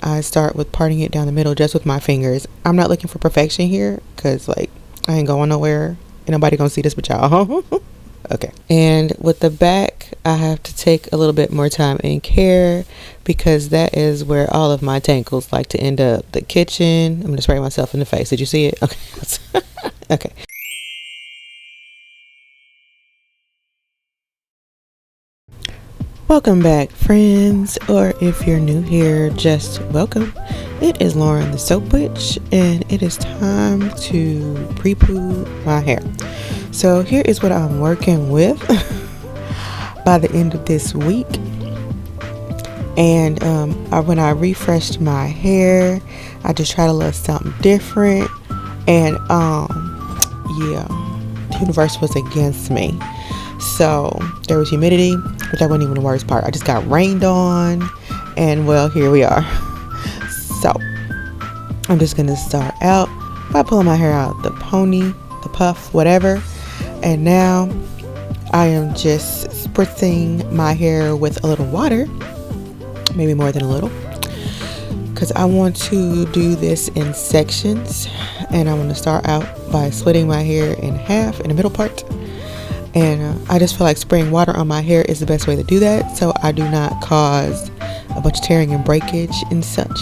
I start with parting it down the middle just with my fingers. I'm not looking for perfection here because, like, I ain't going nowhere. Ain't nobody gonna see this but y'all. Okay. And with the back, I have to take a little bit more time and care because that is where all of my tangles like to end up. The kitchen. I'm gonna spray myself in the face. Did you see it? Okay. Okay. Welcome back, friends, or if you're new here, just welcome. It is Lauren the Soap Witch, and it is time to pre-poo my hair. So here is what I'm working with by the end of this week. And when I refreshed my hair, I just tried a little something different, and yeah, the universe was against me. So there was humidity, which I wasn't even the worst part. I just got rained on, and well, here we are. So I'm just gonna start out by pulling my hair out, the pony, the puff, whatever. And now I am just spritzing my hair with a little water, maybe more than a little, because I want to do this in sections. And I want to start out by splitting my hair in half in the middle part. And I just feel like spraying water on my hair is the best way to do that, so I do not cause a bunch of tearing and breakage and such.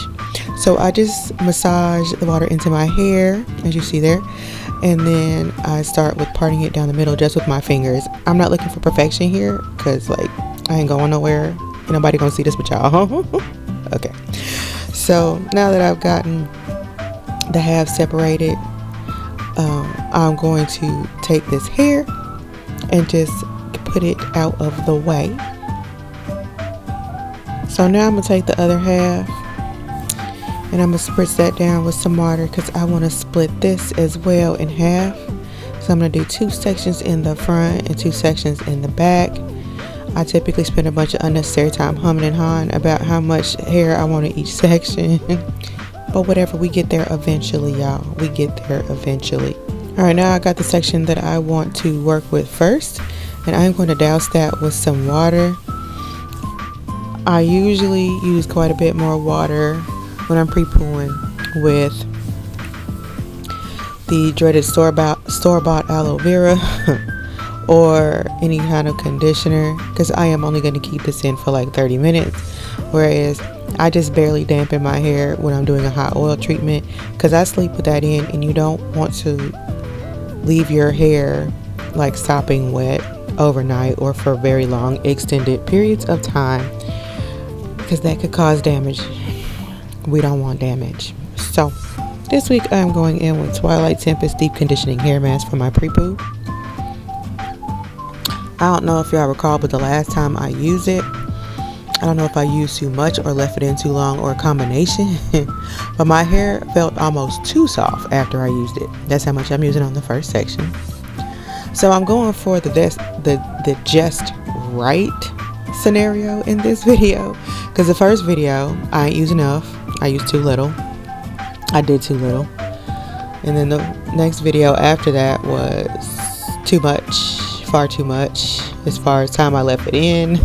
So I just massage the water into my hair, as you see there, and then I start with parting it down the middle just with my fingers. I'm not looking for perfection here because, like, I ain't going nowhere. Ain't nobody gonna see this but y'all. Okay. So now that I've gotten the halves separated, I'm going to take this hair and just put it out of the way. So now I'm gonna take the other half and I'm gonna spritz that down with some water because I want to split this as well in half. So I'm gonna do 2 sections in the front and 2 sections in the back. I typically spend a bunch of unnecessary time humming and hawing about how much hair I want in each section. But whatever, we get there eventually, y'all. We get there eventually. Alright, now I got the section that I want to work with first, and I'm going to douse that with some water. I usually use quite a bit more water when I'm pre-pooing with the dreaded store-bought aloe vera or any kind of conditioner, because I am only going to keep this in for like 30 minutes, whereas I just barely dampen my hair when I'm doing a hot oil treatment because I sleep with that in, and you don't want to leave your hair like sopping wet overnight or for very long extended periods of time because that could cause damage. We don't want damage. So this week I'm going in with Twilight Tempest Deep Conditioning Hair Mask for my pre-poo. I don't know if y'all recall, but the last time I used it, I don't know if I used too much or left it in too long or a combination, but my hair felt almost too soft after I used it. That's how much I'm using on the first section. So I'm going for the just right scenario in this video, because the first video I ain't used enough. I used too little. I did too little. And then the next video after that was too much, far too much, as far as time I left it in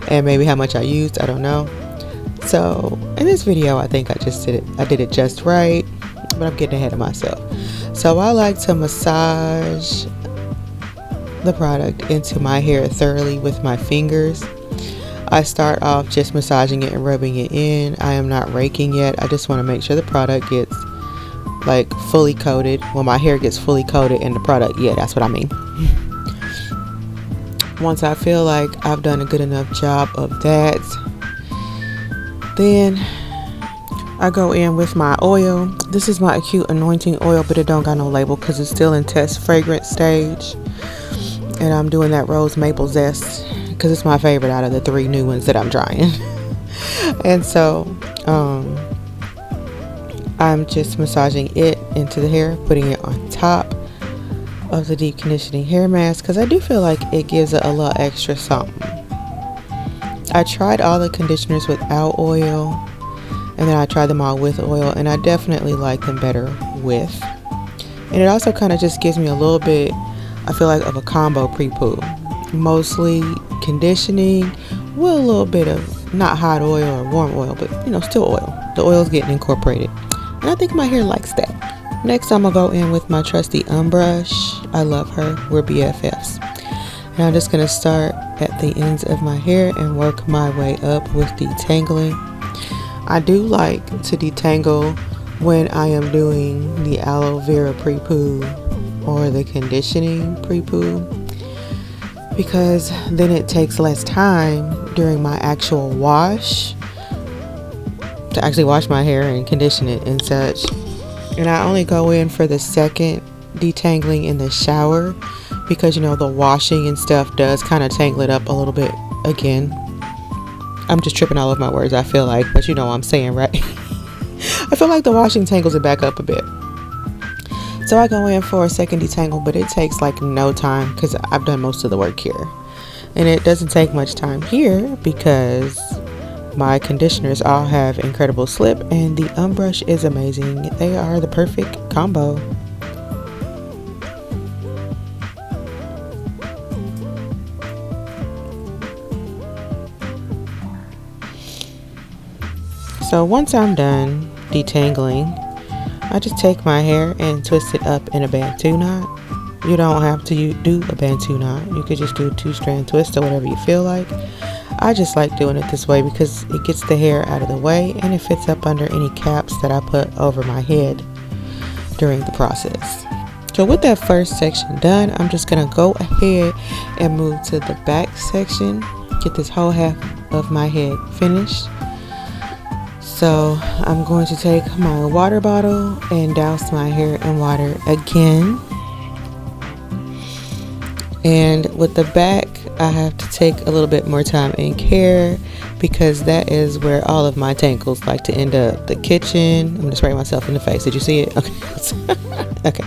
and maybe how much I used, I don't know. So in this video I think I did it just right, but I'm getting ahead of myself. So I like to massage the product into my hair thoroughly with my fingers. I start off just massaging it and rubbing it in. I am not raking yet. I just want to make sure the product gets like fully coated. Well, my hair gets fully coated in the product. Yeah, that's what I mean. Once I feel like I've done a good enough job of that, then I go in with my oil. This is my Acute Anointing Oil, but it don't got no label because it's still in test fragrance stage. And I'm doing that rose maple zest because it's my favorite out of the 3 new ones that I'm trying. And so I'm just massaging it into the hair, putting it on top of the deep conditioning hair mask because I do feel like it gives it a little extra something. I tried all the conditioners without oil, and then I tried them all with oil, and I definitely like them better with. And it also kind of just gives me a little bit, I feel like, of a combo pre-poo. Mostly conditioning with a little bit of not hot oil or warm oil, but you know, still oil. the oil's getting incorporated. And I think my hair likes that. Next, I'm gonna go in with my trusty brush. I love her. We're BFFs. And I'm just gonna start at the ends of my hair and work my way up with detangling. I do like to detangle when I am doing the aloe vera pre-poo or the conditioning pre-poo, because then it takes less time during my actual wash to actually wash my hair and condition it and such. And I only go in for the second detangling in the shower because, you know, the washing and stuff does kind of tangle it up a little bit again. I'm just tripping all over my words, I feel like, but you know what I'm saying, right? I feel like the washing tangles it back up a bit. So I go in for a second detangle, but it takes like no time because I've done most of the work here. And it doesn't take much time here because my conditioners all have incredible slip and the brush is amazing. They are the perfect combo. So once I'm done detangling, I just take my hair and twist it up in a bantu knot. You don't have to do a bantu knot. You could just do a 2-strand twist or whatever you feel like. I just like doing it this way because it gets the hair out of the way and it fits up under any caps that I put over my head during the process. So with that first section done, I'm just gonna go ahead and move to the back section, get this whole half of my head finished. So I'm going to take my water bottle and douse my hair in water again. And with the back, I have to take a little bit more time and care because that is where all of my tangles like to end up. The kitchen, I'm gonna spray myself in the face. Did you see it? Okay. Okay.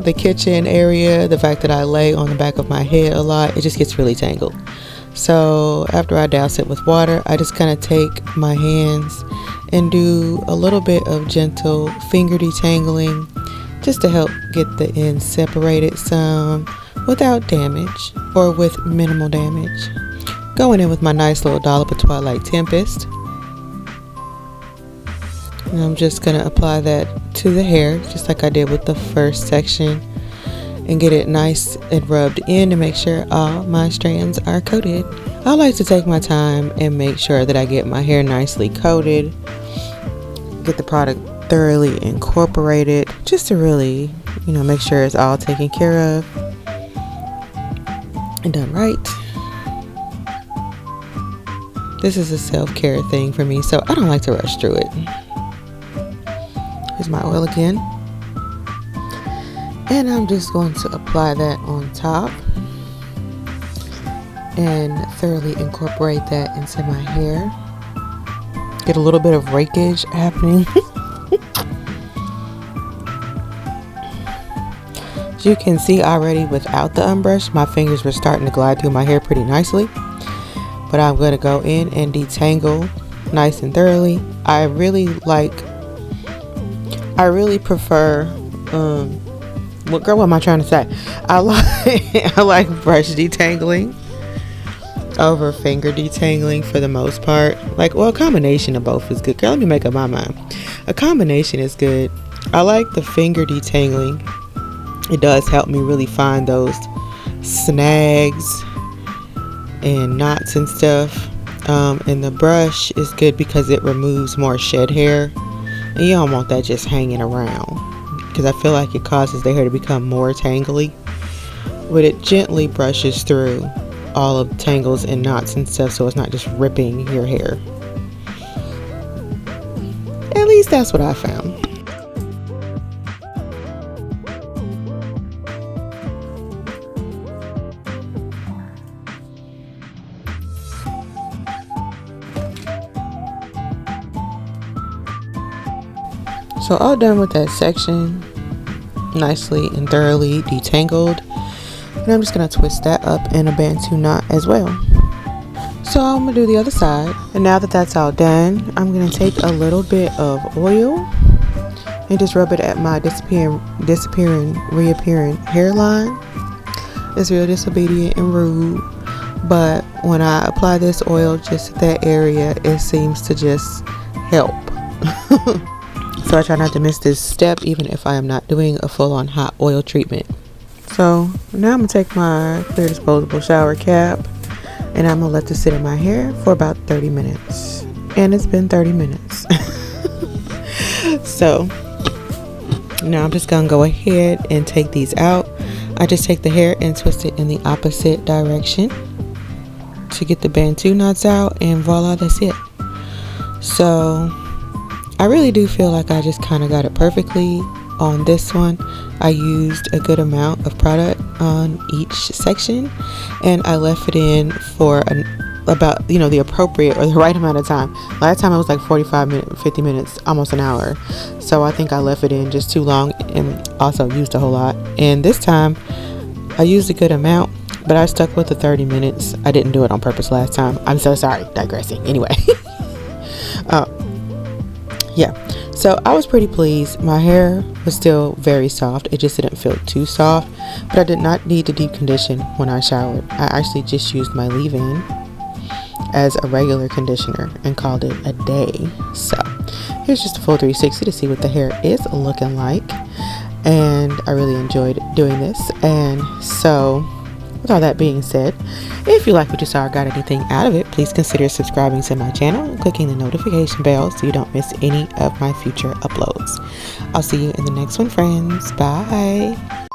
The kitchen area, the fact that I lay on the back of my head a lot, it just gets really tangled. So after I douse it with water, I just kind of take my hands and do a little bit of gentle finger detangling just to help get the ends separated some without damage or with minimal damage. Going in with my nice little dollop of Twilight Tempest. And I'm just going to apply that to the hair just like I did with the first section and get it nice and rubbed in to make sure all my strands are coated. I like to take my time and make sure that I get my hair nicely coated, get the product thoroughly incorporated just to really, you know, make sure it's all taken care of and done right. This is a self-care thing for me, so I don't like to rush through it. Here's my oil again. And I'm just going to apply that on top and thoroughly incorporate that into my hair. Get a little bit of rakeage happening. As you can see already without the unbrush, my fingers were starting to glide through my hair pretty nicely. But I'm going to go in and detangle nice and thoroughly. I really prefer, what am I trying to say? I like brush detangling over finger detangling for the most part. Like, well, a combination of both is good. Girl, let me make up my mind. A combination is good. I like the finger detangling. It does help me really find those snags and knots and stuff. And the brush is good because it removes more shed hair. And you don't want that just hanging around because I feel like it causes the hair to become more tangly. But it gently brushes through all of the tangles and knots and stuff so it's not just ripping your hair. At least that's what I found. So all done with that section, nicely and thoroughly detangled. And I'm just going to twist that up in a bantu knot as well. So I'm going to do the other side. And now that that's all done, I'm going to take a little bit of oil and just rub it at my reappearing hairline. It's real disobedient and rude. But when I apply this oil just at that area, it seems to just help. So I try not to miss this step even if I am not doing a full-on hot oil treatment. So now I'm going to take my clear disposable shower cap and I'm going to let this sit in my hair for about 30 minutes. And it's been 30 minutes. So now I'm just going to go ahead and take these out. I just take the hair and twist it in the opposite direction to get the bantu knots out, and voila, that's it. So I really do feel like I just kind of got it perfectly on this one. I used a good amount of product on each section, and I left it in for about, the appropriate or the right amount of time. Last time it was like 45 minutes, 50 minutes, almost an hour. So I think I left it in just too long and also used a whole lot. And this time I used a good amount, but I stuck with the 30 minutes. I didn't do it on purpose last time. I'm so sorry, digressing. Anyway. Yeah, so I was pretty pleased. My hair was still very soft. It just didn't feel too soft, but I did not need to deep condition when I showered. I actually just used my leave-in as a regular conditioner and called it a day. So here's just a full 360 to see what the hair is looking like, and I really enjoyed doing this. And so with all that being said, if you like what you saw or got anything out of it, please consider subscribing to my channel and clicking the notification bell so you don't miss any of my future uploads. I'll see you in the next one, friends. Bye.